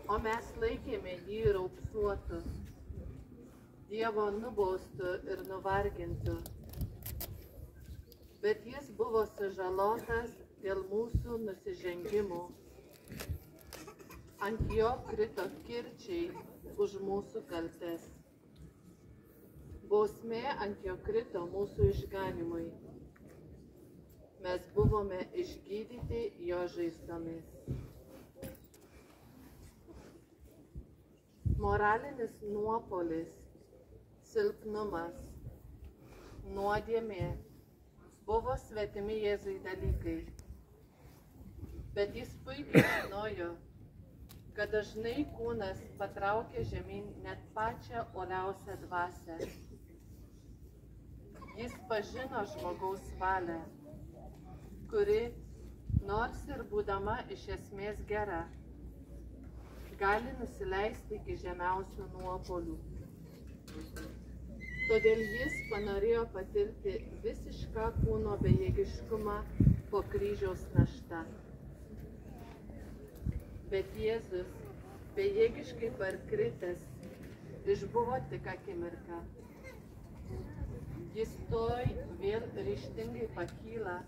O mes laikėme jį raupsuotu, Dievo nubaustu ir nuvargintu. Bet jis buvo sužalotas dėl mūsų nusižengimų. Ant jo krito kirčiai už mūsų kaltes. Bausmė ant jo krito mūsų išganimui. Mes buvome išgydyti jo žaizdomis. Moralinis nuopolis, silpnumas, nuodėmė buvo svetimi Jėzui dalykai. Bet jis puikiai žinojo, kad dažnai kūnas patraukia žemyn net pačią uoliausią dvasią. Jis pažino žmogaus valią, kuri, nors ir būdama iš esmės gera, gali nusileisti iki žemiausių nuopuolių. Todėl jis panorėjo patirti visišką kūno bejėgiškumą po kryžiaus našta. Bet Jėzus, bejėgiškai parkritęs, išbuvo tik akimirką. Jis toj vėl ryžtingai pakyla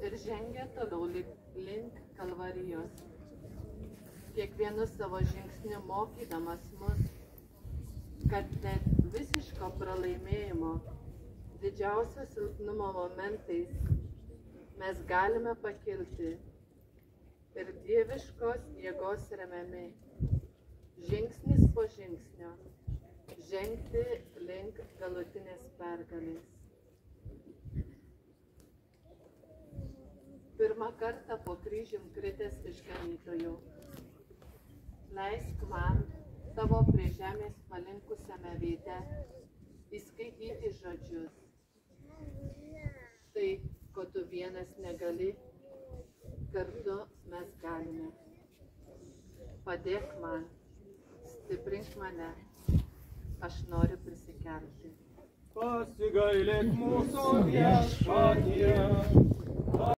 ir žengia toliau link Kalvarijos, kiekvienu savo žingsniu mokydamas mus, kad net visiško pralaimėjimo, didžiausio silpnumo momentais mes galime pakilti ir dieviškos jėgos remiami, žingsnis po žingsnio, žengti link galutinės pergalės. Pirmą kartą po kryžium kritęs išganytoju, leisk man tavo prie žemės palinkusiame veide įskaityti žodžius. Tai, ko tu vienas negali, kartu mes galime. Padėk man, stiprink mane, aš noriu prisikelti. Pasigailėk mūsų viešpatie.